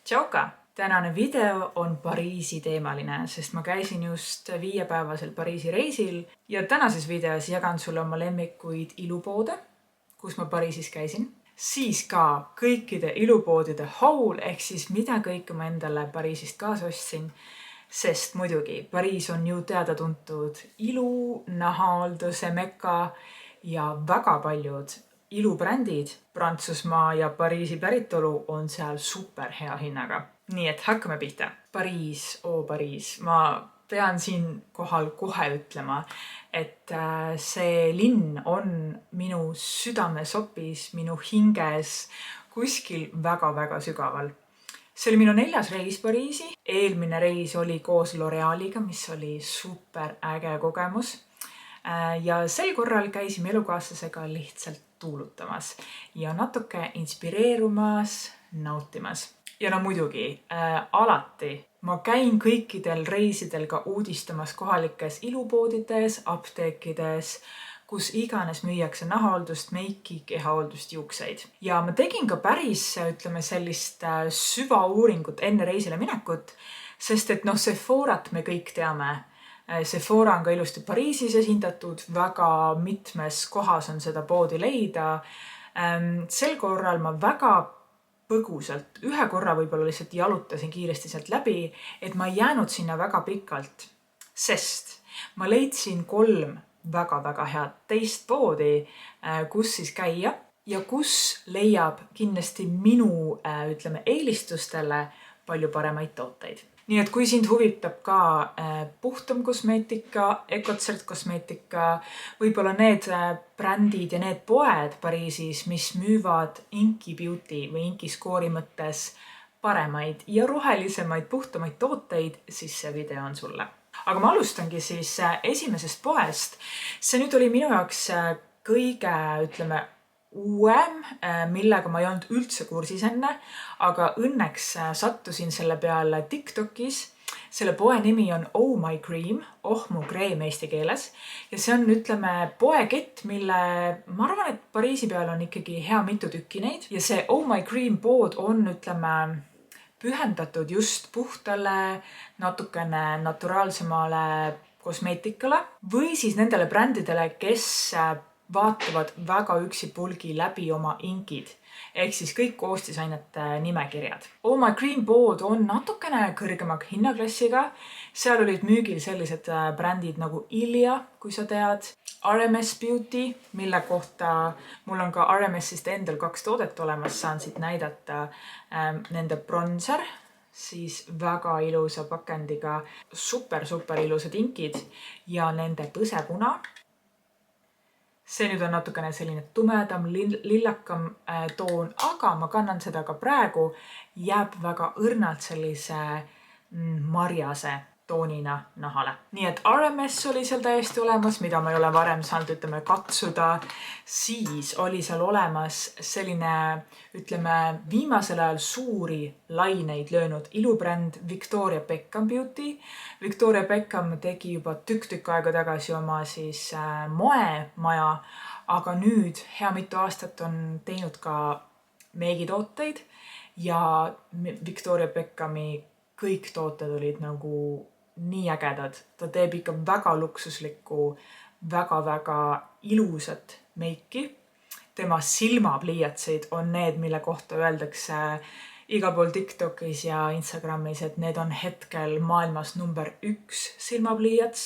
Tšauka! Tänane video on Pariisi teemaline, sest ma käisin just 5-päevasel Pariisi reisil ja tänases videos jagan sulle oma lemmikuid ilupoode, kus ma Pariisis käisin. Siis ka kõikide ilupoodide haul ehk siis mida kõike ma endale Pariisist kaasa ostsin. Sest muidugi Pariis on ju teada-tuntud ilu, nahahalduse meka ja väga paljud ilubrändid Prantsusmaa ja Pariisi päritolu on seal super hea hinnaga. Nii et hakkame pihta. Pariis, Pariis. Ma pean siin kohal kohe ütlema, et see linn on minu südamesopis, minu hinges kuskil väga-väga sügaval. See oli minu 4. reis Pariisi. Eelmine reis oli koos L'Orealiga, mis oli super äge kogemus. Ja sel korral käisime elukaaslasega lihtsalt tuulutamas ja natuke inspireerumas, nautimas. Ja no muidugi, alati ma käin kõikidel reisidel ka uudistamas kohalikes ilupoodides, apteekides, kus iganes müüakse nahahaldust, meiki, kehahaldust, juukseid. Ja ma tegin ka päris, sellist süvauuringut enne reisile minekut, sest et Sephorat me kõik teame. Sephora on ka ilusti Pariisis esindatud, väga mitmes kohas on seda poodi leida. Sel korral ma väga põgusalt, ühe korra võib-olla lihtsalt jalutasin kiiresti sealt läbi, et ma ei jäänud sinna väga pikalt, sest ma leidsin 3 väga-väga head teist poodi, kus siis käia ja kus leiab kindlasti minu, eelistustele palju paremaid tooteid. Nii et kui sind huvitab ka puhtam kosmeetika, Ecocert kosmeetika, võib-olla need brändid ja need poed Pariisis, mis müüvad Inky Beauty või Inky Score'i mõttes paremaid ja rohelisemaid, puhtamaid tooteid, siis see video on sulle. Aga ma alustangi siis esimesest poest. See nüüd oli minu jaoks kõige, uuem, millega ma ei olnud üldse kursis enne, aga õnneks sattusin selle peale TikTokis. Selle poe nimi on Oh My Cream, Oh Mu Kreem eesti keeles. Ja see on, poekett, mille ma arvan, et Pariisi peal on ikkagi hea mitu tükki neid. Ja see Oh My Cream pood on, pühendatud just puhtale, natukene naturaalsemale kosmeetikale või siis nendele brändidele, kes vaatavad väga üksipulgi läbi oma inkid, ehk siis kõik koostisainete nimekirjad. Oh My Cream pood on natukene kõrgema hinnaklassiga. Seal olid müügil sellised brändid nagu Ilia, kui sa tead, RMS Beauty, mille kohta mul on ka RMSist endal 2 toodet olemas, saan siit näidata nende bronzer, siis väga ilusa pakendiga, super ilusad inkid ja nende põsepuna. See nüüd on natukene selline tumedam, lillakam toon, aga ma kannan seda ka praegu, jääb väga õrnalt sellise marjase toonina nahale. Nii et RMS oli seal täiesti olemas, mida ma ei ole varem saanud, katsuda. Siis oli seal olemas selline, viimasel ajal suuri laineid löönud ilubränd Victoria Beckham Beauty. Victoria Beckham tegi juba tükk aega tagasi oma siis moemaja, aga nüüd hea mitu aastat on teinud ka meigitooteid ja Victoria Beckhami kõik tooted olid nagu nii ägedad. Ta teeb ikka väga luksuslikku, väga ilusat meiki. Tema silmapliiatsid on need, mille kohta öeldakse igal pool TikTokis ja Instagramis, et need on hetkel maailmas number 1 silmapliiats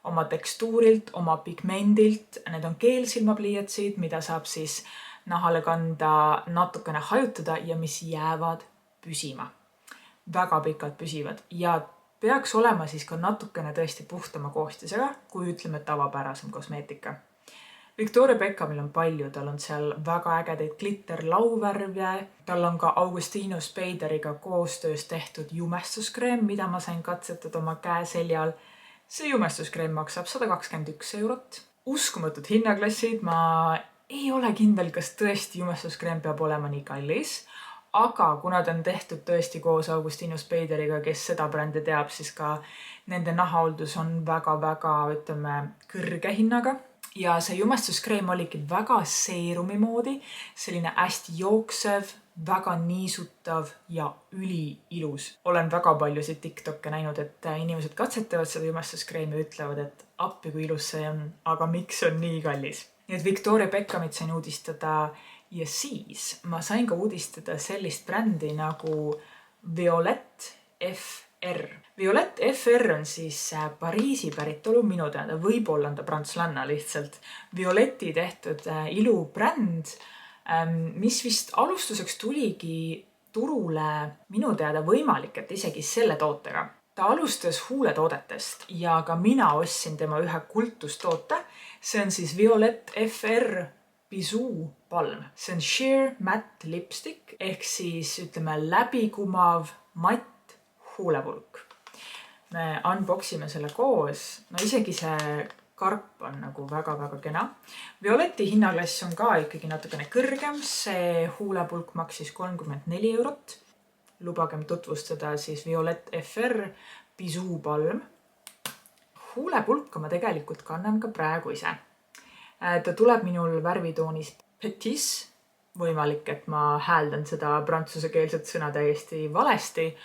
oma tekstuurilt, oma pigmendilt. Need on keelsilmapliiatsid, mida saab siis nahale kanda, natukene hajutada ja mis jäävad püsima. Väga pikalt püsivad ja peaks olema siis ka natukene tõesti puhtama koostisega, kui tavapärasem kosmeetika. Victoria Beckhamil on palju, tal on seal väga ägedaid glitterlauvärve, tal on ka Augustino Speideriga koostöös tehtud jumestuskreem, mida ma sain katsetada oma käeseljal. See jumestuskreem maksab 121 €. Uskumatud hinnaklassid, ma ei ole kindel, kas tõesti jumestuskreem peab olema nii kallis, aga kuna ta on tehtud tõesti koos Augustino Speideriga, kes seda brändi teab, siis ka nende nahahaldus on väga-väga, kõrge hinnaga. Ja see jumestuskreem oligi väga seerumi moodi, selline hästi jooksev, väga niisutav ja üliilus. Olen väga paljusid TikTokke näinud, et inimesed katsetavad seda imestuskreemi ja ütlevad, et appi kui ilus see on, aga miks on nii kallis. Nii et Victoria Beckhamit sain uudistada ja siis ma sain ka uudistada sellist brändi nagu Violette FR. Violette FR on siis Pariisi päritolu, minu teada, võib-olla on ta prantslanna lihtsalt. Violetti tehtud ilubränd, mis vist alustuseks tuligi turule minu teada võimalik, et isegi selle tootega. Ta alustas huuletoodetest ja ka mina ostsin tema ühe kultustoote. See on siis Violette FR Bisou Balm. See on sheer matte lipstick ehk siis ütleme läbikumav matt huulepulk. Me unboxime selle koos. No isegi see karp on nagu väga-väga kena. Violetti hinnaklass on ka ikkagi natukene kõrgem. See huulepulk maksis 34 €. Lubagem tutvustada siis Violette FR Bisou Balm. Huulepulka ma tegelikult kannan ka praegu ise. Ta tuleb minul värvitoonist Petis. Võimalik, et ma hääldan seda prantsusekeelset sõna täiesti valesti.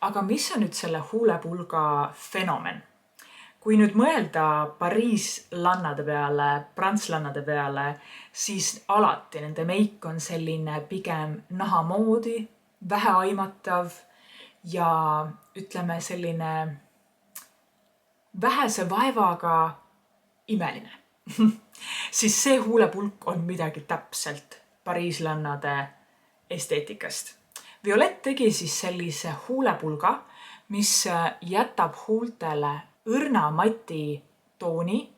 Aga mis on nüüd selle huulepulga fenomen? Kui nüüd mõelda pariislannade peale, prantslannade peale, siis alati nende meik on selline pigem nahamoodi, vähe aimatav ja ütleme selline vähese vaevaga imeline. Siis see huulepulk on midagi täpselt pariislannade esteetikast. Violette tegi siis sellise huulepulga, mis jätab huultele õrna mati tooni,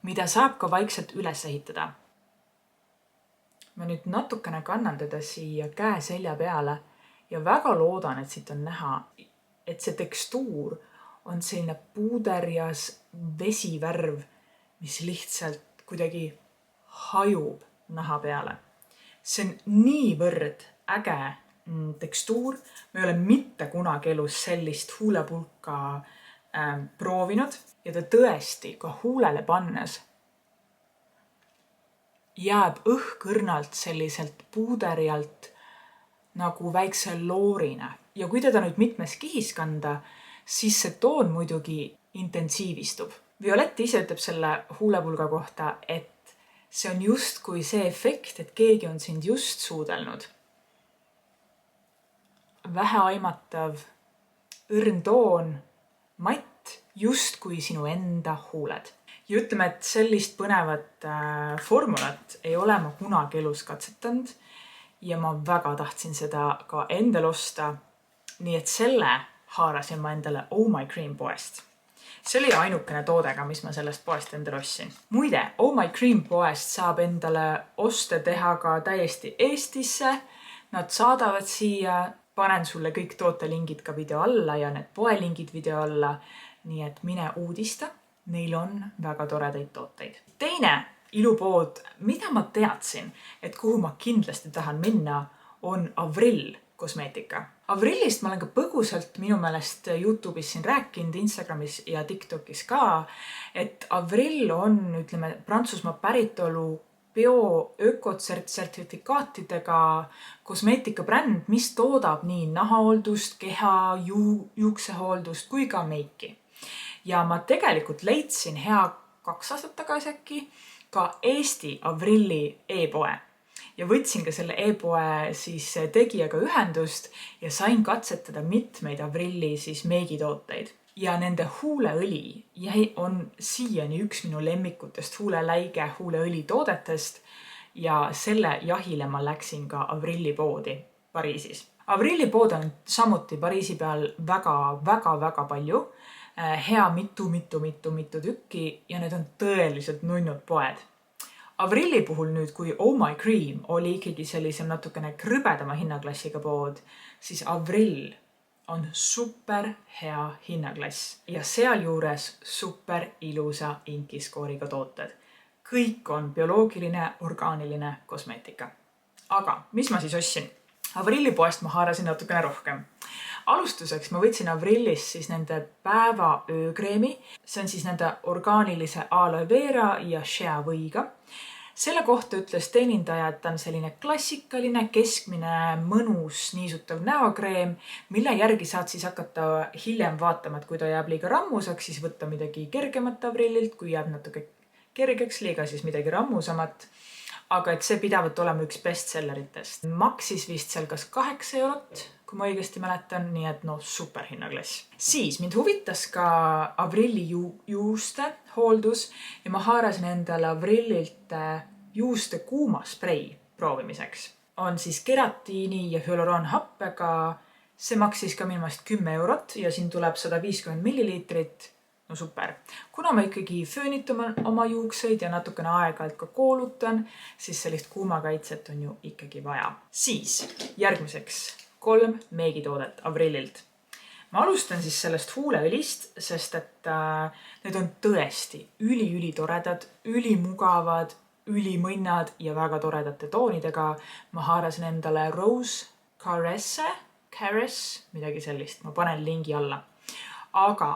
mida saab ka vaikselt üles ehitada. Ma nüüd natukene kannan teda siia käe selja peale ja väga loodan, et siit on näha, et see tekstuur on selline puuderjas vesivärv, mis lihtsalt kuidagi hajub naha peale. See on niivõrd äge tekstuur. Ma ei ole mitte kunagi elus sellist huulepulka proovinud ja ta tõesti ka huulele pannes jääb õhkõrnalt selliselt puuderjalt nagu väikse loorina. Ja kui teda nüüd mitmes kihis kanda, siis see toon muidugi intensiivistub. Violette ise ütleb selle huulepulga kohta, et see on just kui see efekt, et keegi on sind just suudelnud. Vähe aimatav, õrn toon, matt, just kui sinu enda huuled. Ja ütleme, et sellist põnevat formulat ei ole ma kunagi elus katsetanud ja ma väga tahtsin seda ka endal osta. Nii et selle haarasin ma endale Oh My Cream poest. See oli ainukene toodega, mis ma sellest poest endale ostsin. Muide, Oh My Cream poest saab endale oste teha ka täiesti Eestisse. Nad saadavad siia, panen sulle kõik tootelingid ka video alla ja need poelingid video alla. Nii et mine uudista, neil on väga toredaid tooteid. Teine ilupood, mida ma teadsin, et kuhu ma kindlasti tahan minna, on Avril kosmeetika. Avrillist ma olen ka põgusalt minu meelest YouTube'is siin rääkinud, Instagramis ja TikTokis ka, et Avril on, ütleme, Prantsusmaa päritolu bio-ökosertifikaatidega kosmeetikabränd, mis toodab nii nahahooldust, keha, juuksehooldust kui ka meiki. Ja ma tegelikult leidsin hea 2 aastat tagasi äkki ka Eesti Avrilli e-poe. Ja võtsin ka selle e-poe siis tegijaga ühendust ja sain katsetada mitmeid Avrilli siis meigitooteid. Ja nende huuleõli on siiani üks minu lemmikutest huuleläige huuleõli toodetest ja selle jahile ma läksin ka Avrilli poodi Pariisis. Avrilli pood on samuti Pariisi peal väga palju. Hea mitu tükki ja need on tõeliselt nunnud poed. Avrilli puhul nüüd, kui Oh My Cream oli ikkagi sellisem natukene krõbedama hinnaklassiga pood, siis Avril on super hea hinnaklass ja sealjuures super ilusa inkiskooriga tooted. Kõik on bioloogiline, orgaaniline kosmeetika. Aga mis ma siis ostsin? Avrilli poest ma haarasin natukene rohkem. Alustuseks ma võtsin Avrillist siis nende päeva öökreemi. See on siis nende orgaanilise aloe vera ja shea võiga. Selle kohta ütles teenindaja, et ta on selline klassikaline, keskmine, mõnus, niisutav näokreem, mille järgi saad siis hakata hiljem vaatama, et kui ta jääb liiga rammusaks, siis võtta midagi kergemat Avrillilt, kui jääb natuke kergeks liiga, siis midagi rammusamat. Aga et see pidavat olema üks bestselleritest. Maksis vist seal kas 8 €, kui ma õigesti mäletan, nii et super hinnaklass. Siis mind huvitas ka Avrilli juuste hooldus ja ma haarasin endale Avrillilt juuste kuumasprei proovimiseks. On siis keratiini ja hüaloronhappega. See maksis ka minu meelest 10 € ja siin tuleb 150 milliliitrit. No super. Kuna ma ikkagi föönitan oma juukseid ja natukene aeg-ajalt ka koolutan, siis sellist kuumakaitset on ju ikkagi vaja. Siis järgmiseks 3 meigitoodet Avrillilt. Ma alustan siis sellest huuleõlist, sest et need on tõesti ülitoredad, ülimugavad, ülimõnnad ja väga toredate toonidega. Ma haarasin endale Rose Caress, midagi sellist. Ma panen lingi alla. Aga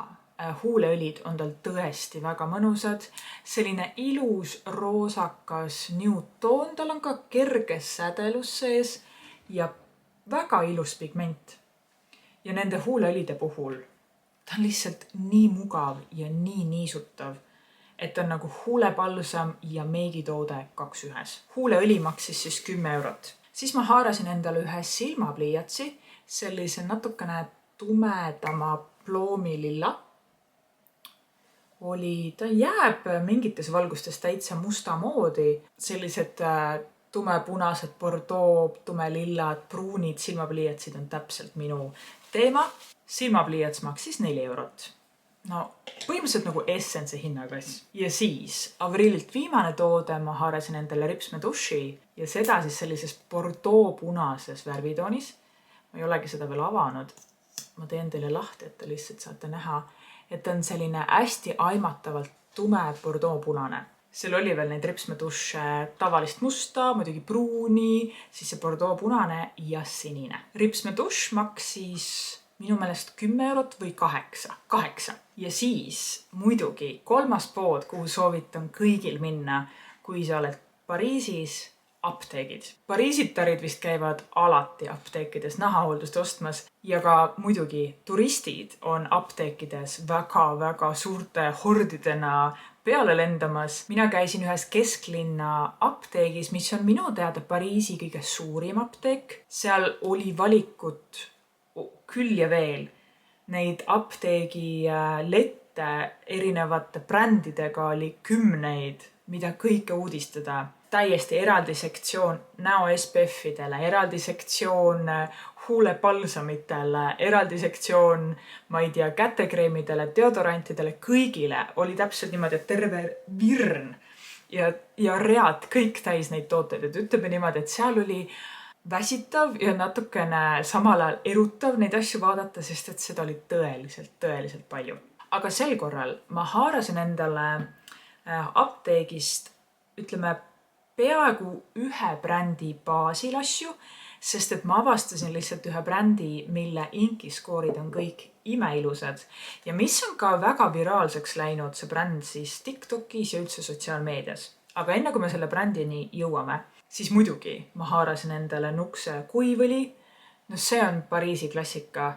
huuleõlid on tal tõesti väga mõnusad. Selline ilus roosakas nude toon. Tal on ka kerge sädelus sees ja väga ilus pigment. Ja nende huuleõlide puhul ta on lihtsalt nii mugav ja nii niisutav, et on nagu huulepalsam ja meigitoode 2 ühes. Huuleõli maksis siis 10 €. Siis ma haarasin endale ühe silmapliiatsi, sellise natukene tumedama ploomililla. Ta jääb mingites valgustes täitsa musta moodi. Sellised tumepunased, bordeaux, tumelillad, pruunid silmapliiatsid on täpselt minu teema. Silmapliiats maksis 4 €. No põhimõtteliselt nagu Essence hinnaklass. Ja siis Avrillilt viimane toode, ma haarasin endale Ripsme Duši ja seda siis sellises bordeaux punases värvitoonis. Ma ei olegi seda veel avanud. Ma teen teile lahti, et te lihtsalt saate näha, et on selline hästi aimatavalt tume bordeaux punane. Seal oli veel neid Ripsme Duše tavalist musta, muidugi pruuni, siis see bordeaux punane ja sinine. Ripsme Duš maksis minu meelest 10 € või 8. Ja siis muidugi 3. pood, kuhu soovitan kõigil minna, kui sa oled Pariisis, apteegid. Pariisitarid vist käivad alati apteekides nahahooldust ostmas ja ka muidugi turistid on apteekides väga-väga suurte hordidena peale lendamas. Mina käisin ühes kesklinna apteegis, mis on minu teada Pariisi kõige suurim apteek. Seal oli valikut küll ja veel. Neid apteegi lette erinevate brändidega oli 10, mida kõike uudistada. Täiesti eraldi sektsioon näo SPF-idele, eraldi sektsioon huulepalsamitele, eraldi sektsioon, ma ei tea, kätekreemidele, deodorantidele, kõigile oli täpselt niimoodi, et terve virn ja read kõik täis neid tooteid. Et ütleme niimoodi, et seal oli väsitav ja natukene samal ajal erutav neid asju vaadata, sest et seda oli tõeliselt palju. Aga sel korral ma haarasin endale apteegist, ütleme, peaaegu ühe brändi baasil asju, sest et ma avastasin lihtsalt ühe brändi, mille inkiskoorid on kõik imeilusad ja mis on ka väga viraalseks läinud, see bränd siis TikTokis ja üldse sotsiaalmeedias. Aga enne kui me selle brändini jõuame, siis muidugi ma haarasin endale Nuxe kuivõli. No see on Pariisi klassika.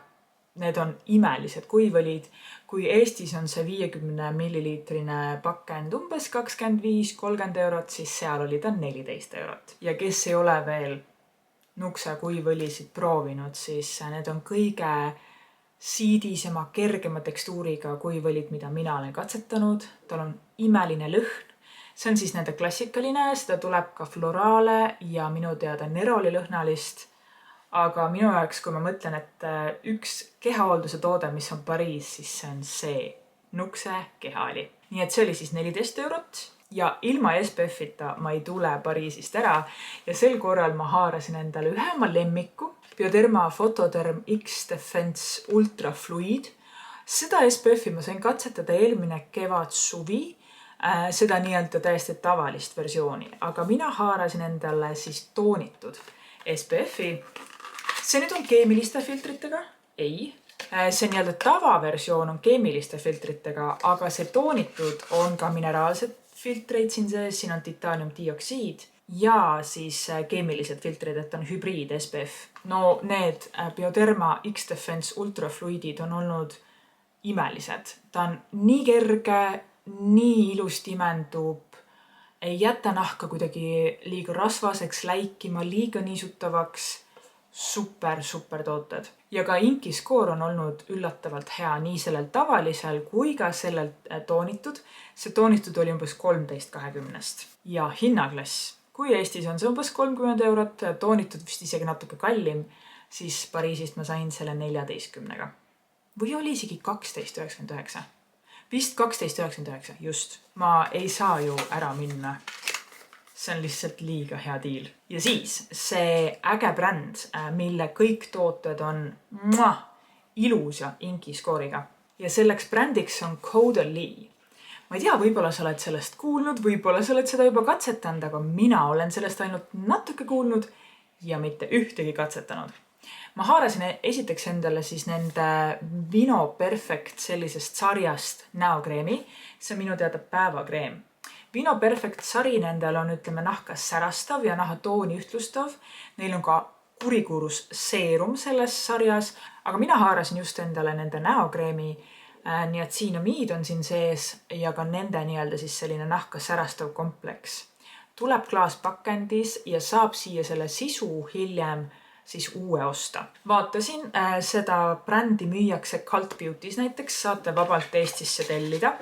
Need on imelised kuivõlid. Kui Eestis on see 50 milliliitrine pakend umbes 25-30 €, siis seal oli ta 14 €. Ja kes ei ole veel Nuxe kuivõlisid proovinud, siis need on kõige siidisema, kergema tekstuuriga kuivõlid, mida mina olen katsetanud. Tal on imeline lõhn. See on siis nende klassikaline, seda tuleb ka Florale ja minu teada Neroli lõhnalist. Aga minu jaoks, kui ma mõtlen, et üks kehahoolduse toode, mis on Pariis, siis see on see Nuxe kehaõli. Nii et see oli siis 14 € ja ilma SPF-ita ma ei tule Pariisist ära ja sel korral ma haarasin endale ühe oma lemmiku, Bioderma Photoderm X Defense Ultra Fluid. Seda SPF-i ma sain katsetada eelmine kevad suvi, seda nii-öelda täiesti tavalist versiooni, aga mina haarasin endale siis toonitud SPF-i. See nüüd on keemiliste filtritega? Ei. See nii-öelda tavaversioon on keemiliste filtritega, aga see toonitud on ka mineraalsed filtreid siin sees, siin on titaaniumdioksiid ja siis keemilised filtrid, et on hübriid SPF. No need Bioderma X-Defense ultrafluidid on olnud imelised. Ta on nii kerge, nii ilusti imendub, ei jäta nahka kuidagi liiga rasvaseks, läikima, liiga niisutavaks. Super tooted. Ja ka inki skoor on olnud üllatavalt hea nii sellel tavalisel kui ka sellel toonitud. See toonitud oli umbes 13/20. Ja hinnaklass. Kui Eestis on see umbes 30 €, toonitud vist isegi natuke kallim, siis Pariisist ma sain selle 14-ga. Või oli isegi 12,99. Vist 12,99, just. Ma ei saa ju ära minna. See on lihtsalt liiga hea diil. Ja siis see äge bränd, mille kõik tooted on ilusa inki skooriga. Ja selleks brändiks on Caudalie. Ma ei tea, võib-olla sa oled sellest kuulnud, võib-olla sa oled seda juba katsetanud, aga mina olen sellest ainult natuke kuulnud ja mitte ühtegi katsetanud. Ma haarasin esiteks endale siis nende Vino Perfect sellisest sarjast näokreemi. See on minu teada päevakreem. Vino Perfect sari nendel on, ütleme, nahka särastav ja nahatooni ühtlustav. Neil on ka kurikuurus seerum selles sarjas, aga mina haarasin just endale nende näokreemi. Nii et siinamiid on siin sees ja ka nende nii-öelda siis selline nahka särastav kompleks. Tuleb klaaspakendis ja saab siia selle sisu hiljem siis uue osta. Vaatasin, seda brändi müüakse Cult Beauty's näiteks, saate vabalt Eestisse tellida.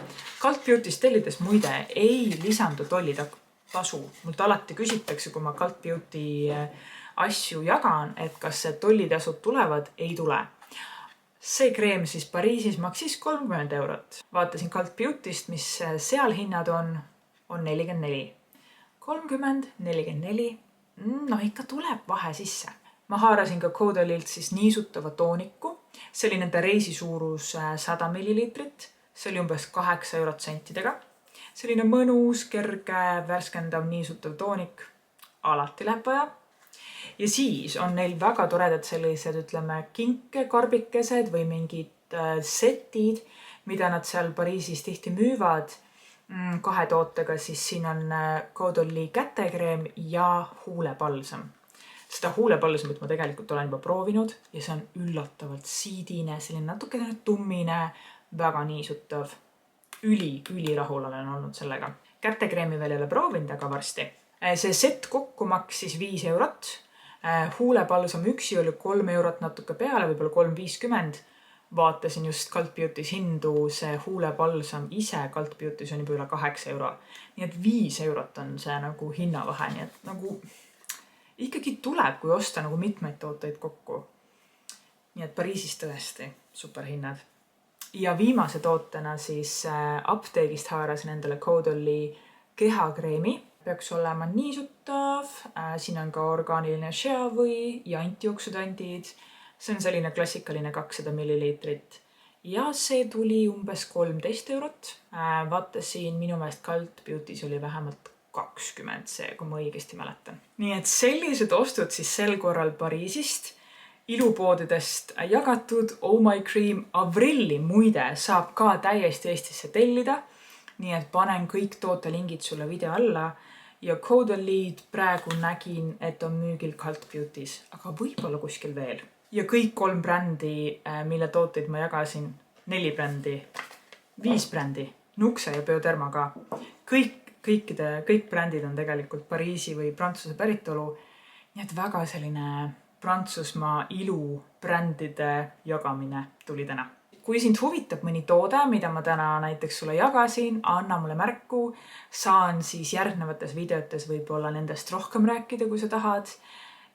Cult Beauty's tellides muide ei lisandu tollitasu. Mult alati küsitakse, kui ma Cult Beauty asju jagan, et kas see tollitasud tulevad, ei tule. See kreem siis Pariisis maksis 30 €. Vaatasin Cult Beauty'st, mis seal hinnad on 44. 30, 44. No ikka tuleb vahe sisse. Ma haarasin ka Caudalie'lt siis niisutava tooniku. See oli nende reisi suurus 100 milliliitrit. See oli umbes 8 € . Selline mõnus, kerge, värskendav, niisutav toonik. Alati läheb vaja. Ja siis on neil väga toredad sellised, ütleme, kinkekarbikesed või mingid setid, mida nad seal Pariisis tihti müüvad. 2 tootega, siis siin on Caudalie kätekreem ja huulepalsam. Seda huulepalsamit ma tegelikult olen juba proovinud ja see on üllatavalt siidine, selline natuke tummine, väga niisutav. Üli rahul olen olnud sellega. Kätekreemi veel ei ole proovinud, aga varsti. See set kokku maksis 5 €. Huulepalsam üksi oli 3 € natuke peale, võib-olla 3,50. Vaatasin just Cult Beauty's hindu, see huulepalsam ise Cult Beauty's on juba üle 8 €. Nii et 5 € on see nagu hinnavahe, nii et nagu ikkagi tuleb, kui osta nagu mitmeid tooteid kokku. Nii et Pariisis tõesti superhinnad. Ja viimase tootena siis apteegist haarasin endale Caudalie kehakreemi. Peaks olema niisutav, siin on ka orgaaniline shea või ja antioksüdandid. See on selline klassikaline 200 milliliitrit. Ja see tuli umbes 13 €. Vaatasin, minu meelest Cult Beauty's oli vähemalt 20 see, kui ma õigesti mäletan. Nii et sellised ostud siis sel korral Pariisist. Ilupoodidest jagatud Oh My Cream Avrilli muide saab ka täiesti Eestisse tellida. Nii et panen kõik tootelingid sulle video alla. Ja Caudalie'd praegu nägin, et on müügil Cult Beauty's, aga võib-olla kuskil veel. Ja kõik 3 brändi, mille tooteid ma jagasin, 4 brändi, 5 brändi, Nuxe ja Bioderma ka. Kõik brändid on tegelikult Pariisi või Prantsuse päritolu. Nii et väga selline Prantsusmaa ilubrändide jagamine tuli täna. Kui sind huvitab mõni toode, mida ma täna näiteks sulle jagasin, anna mulle märku. Saan siis järgnevates videotes võib-olla nendest rohkem rääkida, kui sa tahad.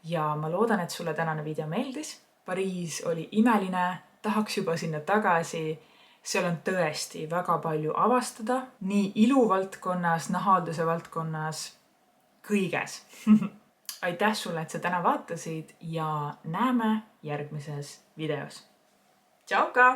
Ja ma loodan, et sulle tänane video meeldis. Pariis oli imeline, tahaks juba sinna tagasi. Seal on tõesti väga palju avastada, nii iluvaldkonnas, nahalduse valdkonnas, kõiges. Aitäh sulle, et sa täna vaatasid ja näeme järgmises videos. Tšau ka!